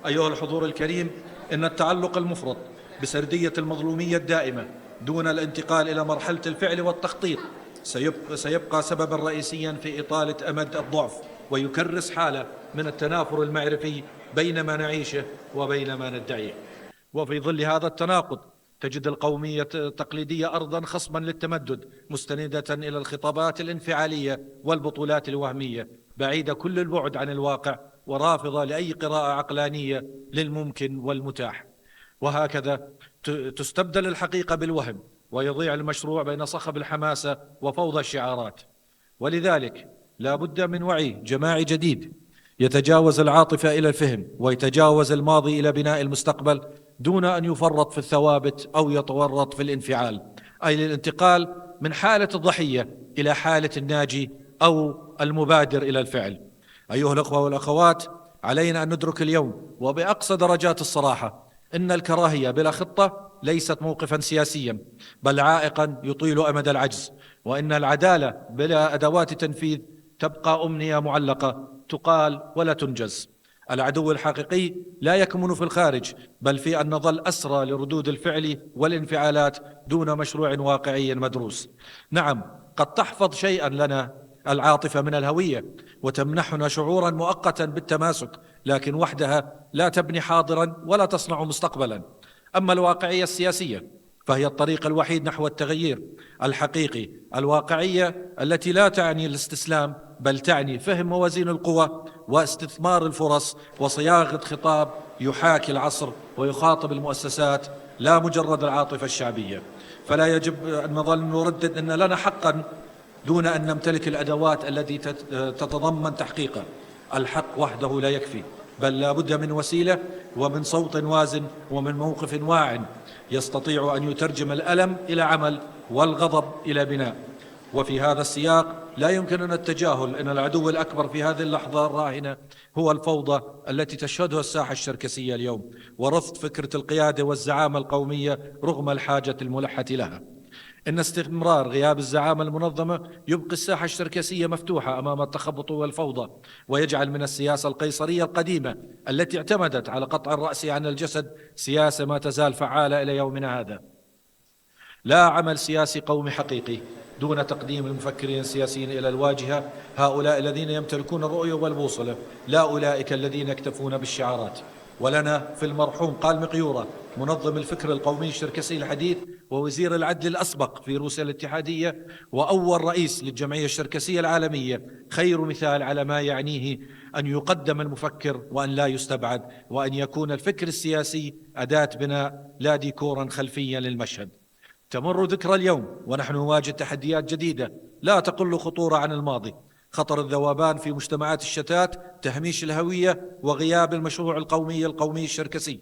أيها الحضور الكريم، إن التعلق المفرط بسردية المظلومية الدائمة دون الانتقال إلى مرحلة الفعل والتخطيط سيبقى سببا رئيسيا في إطالة أمد الضعف، ويكرس حالة من التنافر المعرفي بين ما نعيشه وبين ما ندعيه. وفي ظل هذا التناقض تجد القومية التقليدية أرضا خصبا للتمدد، مستندة إلى الخطابات الانفعالية والبطولات الوهمية، بعيدة كل البعد عن الواقع ورافضة لأي قراءة عقلانية للممكن والمتاح. وهكذا تستبدل الحقيقة بالوهم، ويضيع المشروع بين صخب الحماسة وفوضى الشعارات. ولذلك لا بد من وعي جماعي جديد يتجاوز العاطفة إلى الفهم، ويتجاوز الماضي إلى بناء المستقبل، دون أن يفرط في الثوابت أو يتورط في الانفعال، أي للانتقال من حالة الضحية إلى حالة الناجي أو المبادر إلى الفعل. أيها الأخوة والأخوات، علينا أن ندرك اليوم وبأقصى درجات الصراحة إن الكراهية بلا خطة ليست موقفا سياسيا، بل عائقا يطيل أمد العجز، وإن العدالة بلا أدوات تنفيذ تبقى أمنية معلقة تقال ولا تنجز. العدو الحقيقي لا يكمن في الخارج، بل في أن نظل أسرى لردود الفعل والانفعالات دون مشروع واقعي مدروس. نعم، قد تحفظ شيئا لنا العاطفة من الهوية وتمنحنا شعورا مؤقتا بالتماسك، لكن وحدها لا تبني حاضرا ولا تصنع مستقبلا. أما الواقعية السياسية فهي الطريق الوحيد نحو التغيير الحقيقي، الواقعية التي لا تعني الاستسلام، بل تعني فهم موازين القوى واستثمار الفرص وصياغة خطاب يحاكي العصر ويخاطب المؤسسات، لا مجرد العاطفة الشعبية. فلا يجب أن نظل نردد أن لنا حقا دون أن نمتلك الأدوات التي تتضمن تحقيقه. الحق وحده لا يكفي، بل لا بد من وسيلة ومن صوت وازن ومن موقف واع يستطيع أن يترجم الألم إلى عمل والغضب إلى بناء. وفي هذا السياق لا يمكننا التجاهل أن العدو الأكبر في هذه اللحظة الراهنة هو الفوضى التي تشهدها الساحة الشركسية اليوم، ورفض فكرة القيادة والزعامة القومية رغم الحاجة الملحة لها. إن استمرار غياب الزعامة المنظمة يبقي الساحة الشركسية مفتوحة أمام التخبط والفوضى، ويجعل من السياسة القيصرية القديمة التي اعتمدت على قطع الرأس عن الجسد سياسة ما تزال فعالة إلى يومنا هذا. لا عمل سياسي قومي حقيقي دون تقديم المفكرين السياسيين إلى الواجهة، هؤلاء الذين يمتلكون الرؤية والبوصلة، لا أولئك الذين يكتفون بالشعارات. ولنا في المرحوم قال مقيورة منظم الفكر القومي الشركسي الحديث ووزير العدل الأسبق في روسيا الاتحادية وأول رئيس للجمعية الشركسية العالمية خير مثال على ما يعنيه أن يقدم المفكر وأن لا يستبعد، وأن يكون الفكر السياسي أداة بناء لا ديكورا خلفيا للمشهد. تمر ذكرى اليوم ونحن نواجه تحديات جديدة لا تقل خطورة عن الماضي، خطر الذوبان في مجتمعات الشتات، تهميش الهوية، وغياب المشروع القومي الشركسي.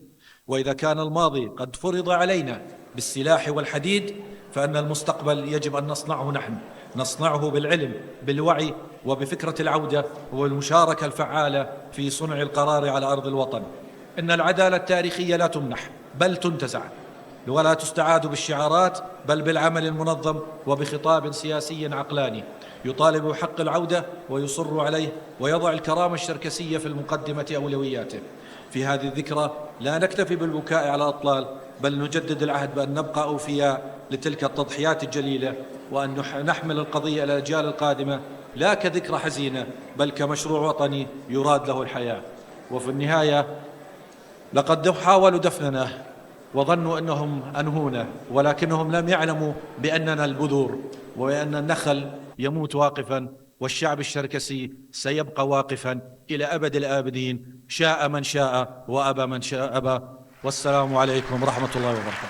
وإذا كان الماضي قد فرض علينا بالسلاح والحديد، فإن المستقبل يجب أن نصنعه نحن، نصنعه بالعلم، بالوعي، وبفكرة العودة والمشاركة الفعالة في صنع القرار على أرض الوطن. إن العدالة التاريخية لا تمنح بل تنتزع، ولا تستعاد بالشعارات بل بالعمل المنظم وبخطاب سياسي عقلاني يطالب بحق العودة ويصر عليه ويضع الكرامة الشركسية في المقدمة أولوياته. في هذه الذكرى لا نكتفي بالبكاء على الأطلال، بل نجدد العهد بأن نبقى أوفياء لتلك التضحيات الجليلة، وأن نحمل القضية إلى الأجيال القادمة لا كذكرى حزينة بل كمشروع وطني يراد له الحياة. وفي النهاية لقد حاولوا دفننا وظنوا أنهم أنهونا، ولكنهم لم يعلموا بأننا البذور، وبأن النخل يموت واقفا، والشعب الشركسي سيبقى واقفا إلى أبد الآبدين، شاء من شاء وأبى من شاء أبى. والسلام عليكم ورحمة الله وبركاته.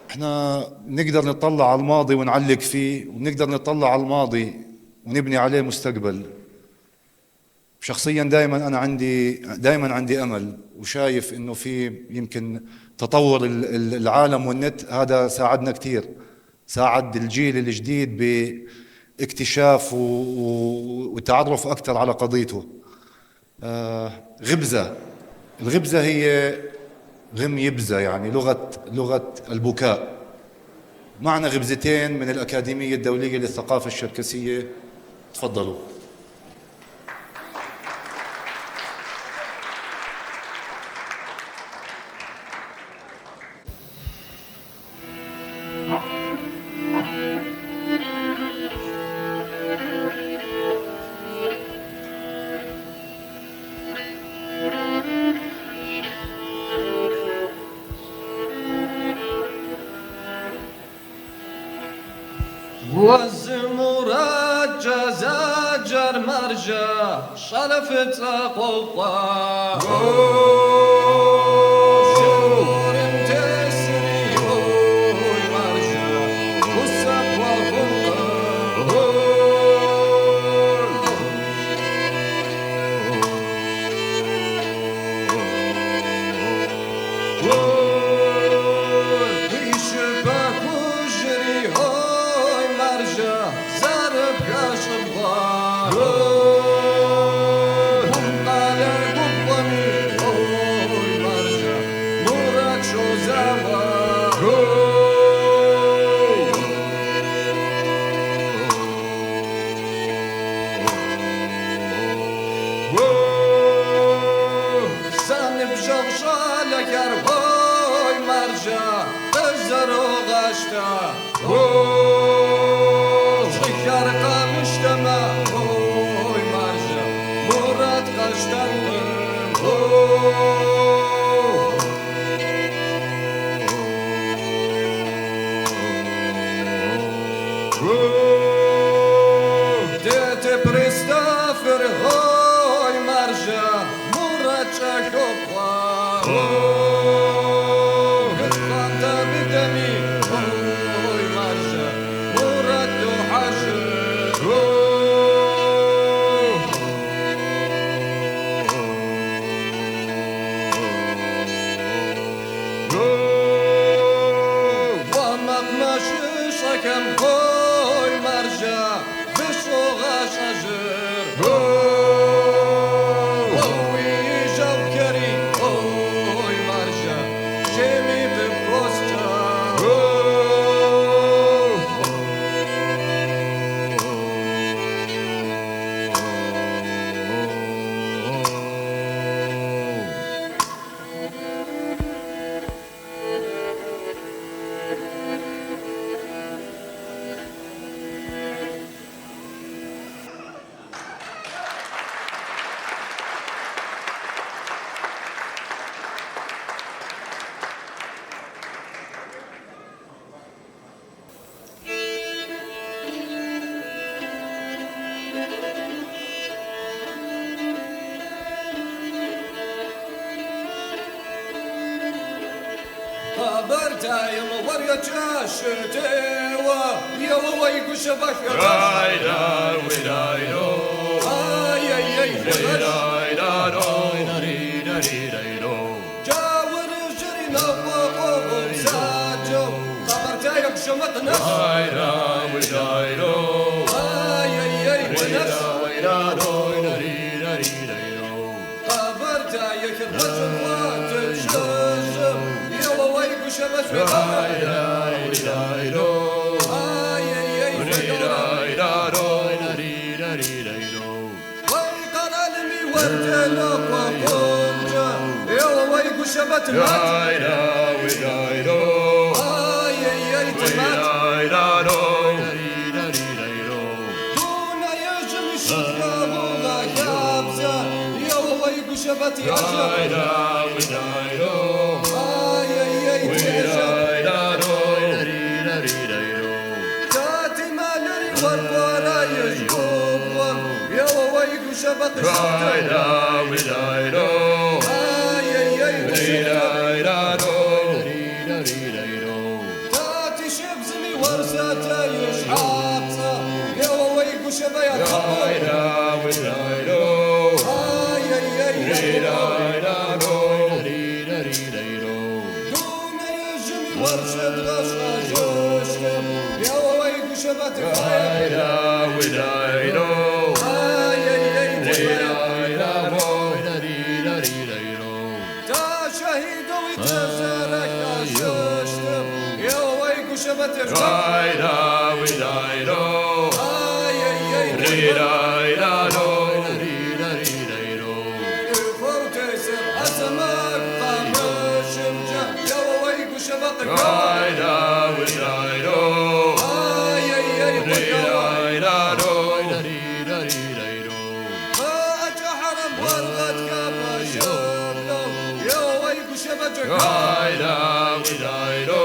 احنا نقدر نطلع على الماضي ونعلق فيه، ونقدر نطلع على الماضي ونبني عليه مستقبل. شخصيا دائما عندي امل، وشايف انه في يمكن تطور العالم والنت هذا ساعدنا كثير، ساعد الجيل الجديد باكتشاف وتعرف اكثر على قضيته. الغبزة هي غم يبزة، يعني لغة البكاء. معنا غبزتين من الأكاديمية الدولية للثقافة الشركسية، تفضلوا. والزمرات جزاجر مرجع شرفت قطة زمور تسري هوي مرجع والسقوى تايم وريا شتيوة يا ويقو شبك رايدا ويدايدو اي اي اي ويدايدو ناريدا ريدايدو جاور جرينا وقوم ساجو قبر تايم شمتنا رايدا ويدايدو اي اي اي ويدايدو ناريدا ريدايدو قبر تايم الرجل وتشجم يا ويقو شبك رايدا ويدايدو شبت رايدا ويدايدو ويدايدو دون يجم شكاه الله يابزا يا ويقو شبت يا رايدا ويدايدو ويدايدو تاتي مالري والورا يشكوب يا ويقو شبت رايدا ويدايدو تاتي شبزمي ورساتا يشحابتا يا ويقو شبايا رايدا ويدايدو دون يجمي ورشد غشا جوشكم يا ويقو شبت رايدا ويدايدو شهيد ويتزارك شوشتم يا ويقو شبت رايدا ويدايدو ريدايدو فوتيسر أسمك طمشم جا يا ويقو شبت رايدا ويدايدو ريدايدو ما أجحرم ورغت كبشم يا ويقو شبت رايدا ويدايدو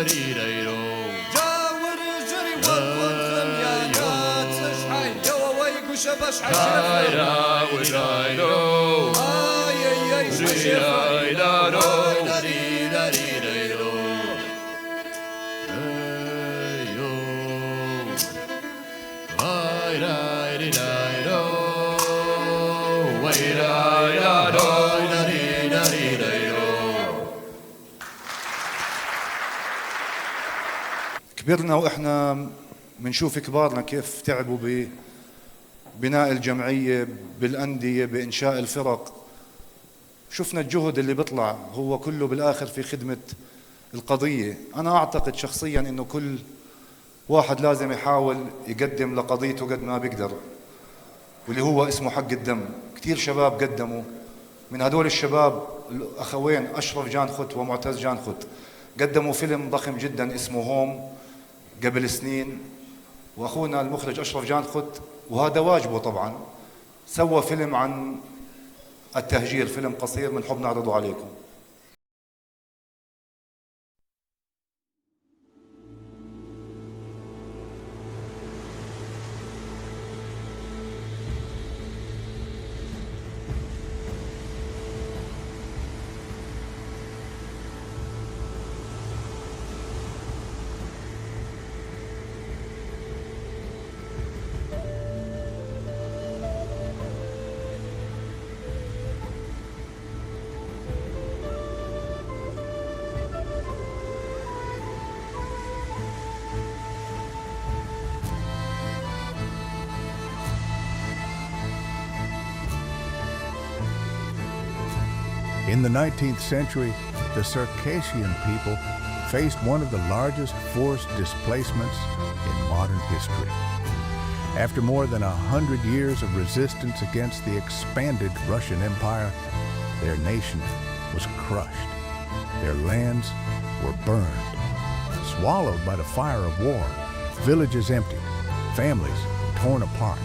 ريدايدو جاور جري والقدم يا تشحي يا ويقو شبش رايدا ويدايدو ريدايدو كبرنا واحنا بنشوف كبارنا كيف تعبوا ببناء الجمعية، بالأندية، بإنشاء الفرق. شفنا الجهد اللي بيطلع هو كله بالآخر في خدمة القضية. أنا أعتقد شخصياً إنه كل واحد لازم يحاول يقدم لقضيته قد ما بيقدر، واللي هو اسمه حق الدم. كتير شباب قدموا، من هدول الشباب الأخوين أشرف جانخت ومعتز جانخت قدموا فيلم ضخم جدا اسمه هوم قبل سنين، وأخونا المخرج أشرف جانخت وهذا واجبه طبعا سوى فيلم عن التهجير، فيلم قصير من حب نعرضه عليكم. In the 19th century, the Circassian people faced one of the largest forced displacements in modern history. After more than 100 years of resistance against the expanded Russian Empire, their nation was crushed. Their lands were burned, swallowed by the fire of war, villages emptied, families torn apart.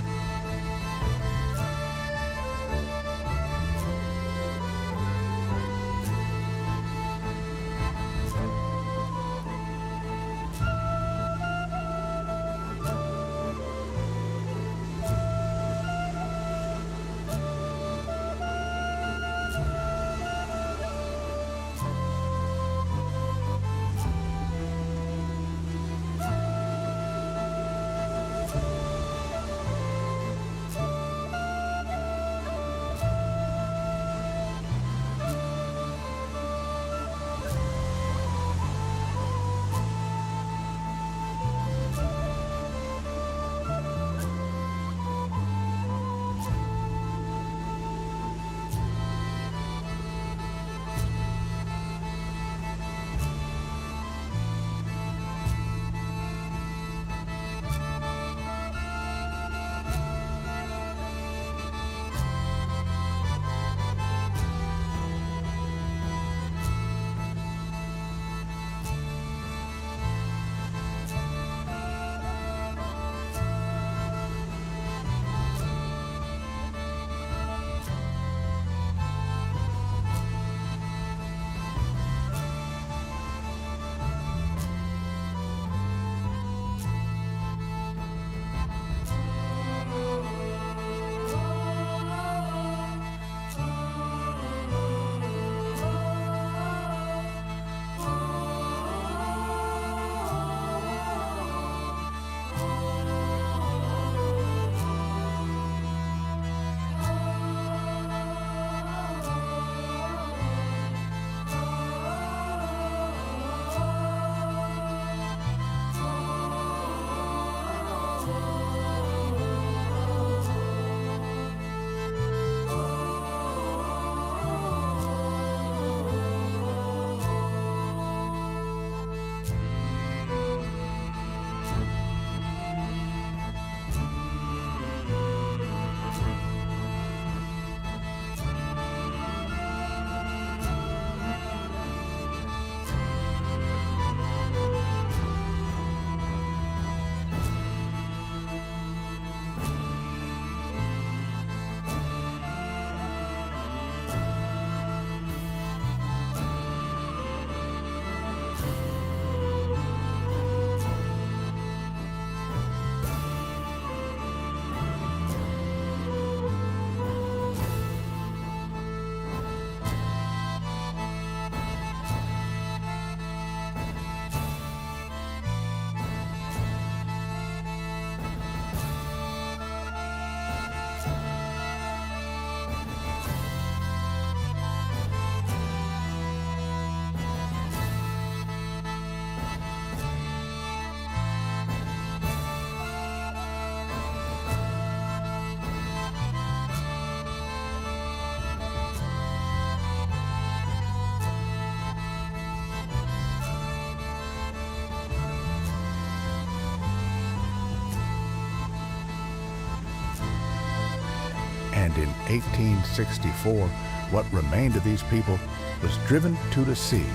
And in 1864, what remained of these people was driven to the sea.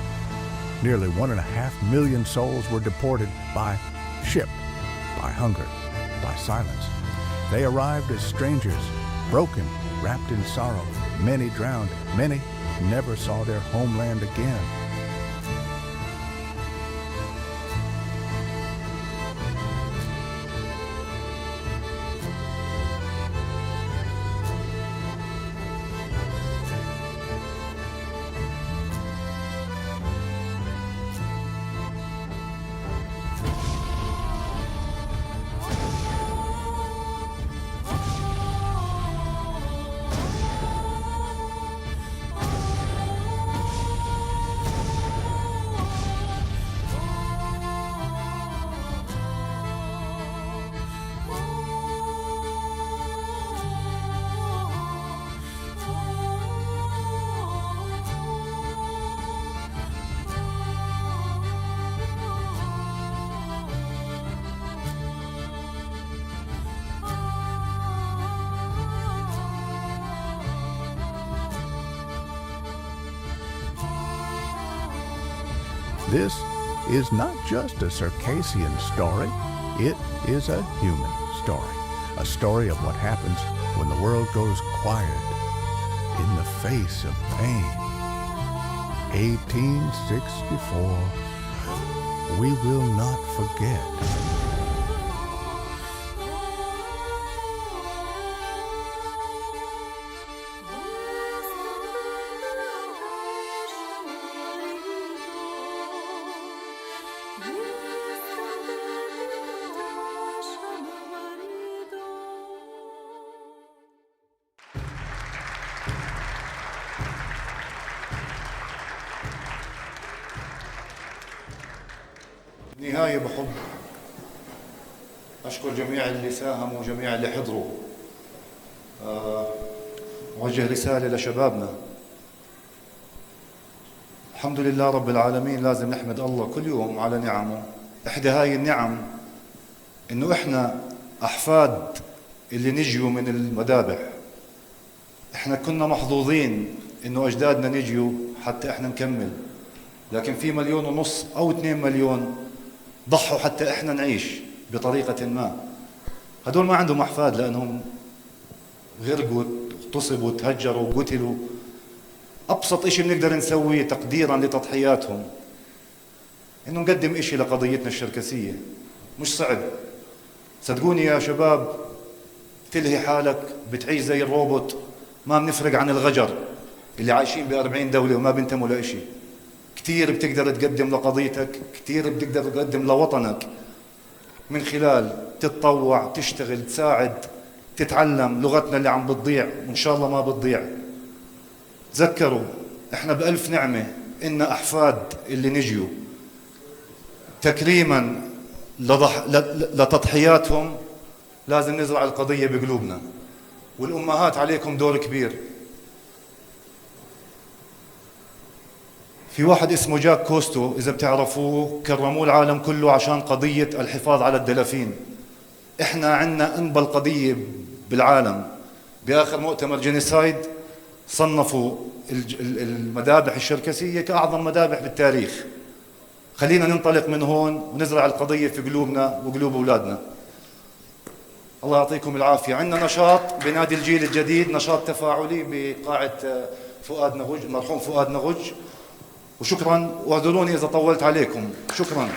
Nearly 1.5 million souls were deported by ship, by hunger, by silence. They arrived as strangers, broken, wrapped in sorrow. Many drowned. Many never saw their homeland again. This is not just a Circassian story, it is a human story. A story of what happens when the world goes quiet in the face of pain. 1864, we will not forget. بالنهاية بحب أشكر جميع اللي ساهموا وجميع اللي حضروا. وجه رسالة لشبابنا. الحمد لله رب العالمين، لازم نحمد الله كل يوم على نعمه. إحدى هاي النعم إنه إحنا أحفاد اللي نجيوا من المذابح. إحنا كنا محظوظين إنه أجدادنا نجيوا حتى إحنا نكمل، لكن في 1.5 مليون أو 2 مليون ضحوا حتى إحنا نعيش بطريقة ما. هدول ما عندهم أحفاد لأنهم غرقوا، اغتصبوا، تهجروا، قتلوا. أبسط إشي بنقدر نسويه تقديراً لتضحياتهم إنه نقدم إشي لقضيتنا الشركسية. مش صعب، صدقوني يا شباب، تلهي حالك بتعيش زي الروبوت، ما بنفرق عن الغجر اللي عايشين ب40 دولة وما بنتموا لإشي. كتير بتقدر تقدم لقضيتك، كتير بتقدر تقدم لوطنك من خلال تتطوع، تشتغل، تساعد، تتعلم لغتنا اللي عم بتضيع وإن شاء الله ما بتضيع. تذكروا إحنا بألف نعمة إن أحفاد اللي نجيوا تكريما لتضحياتهم. لازم نزرع القضية بقلوبنا، والأمهات عليكم دور كبير. في واحد اسمه جاك كوستو، إذا بتعرفوه، كرموه العالم كله عشان قضية الحفاظ على الدلافين. إحنا عنا أنبل قضية بالعالم. بآخر مؤتمر جينيسايد صنفوا المذابح الشركسية كأعظم مذابح بالتاريخ. خلينا ننطلق من هون ونزرع القضية في قلوبنا وقلوب أولادنا. الله يعطيكم العافية. عندنا نشاط بنادي الجيل الجديد، نشاط تفاعلي بقاعة فؤاد نغج، مرحوم فؤاد نغج. وشكرا، واعذروني إذا طولت عليكم. شكرا.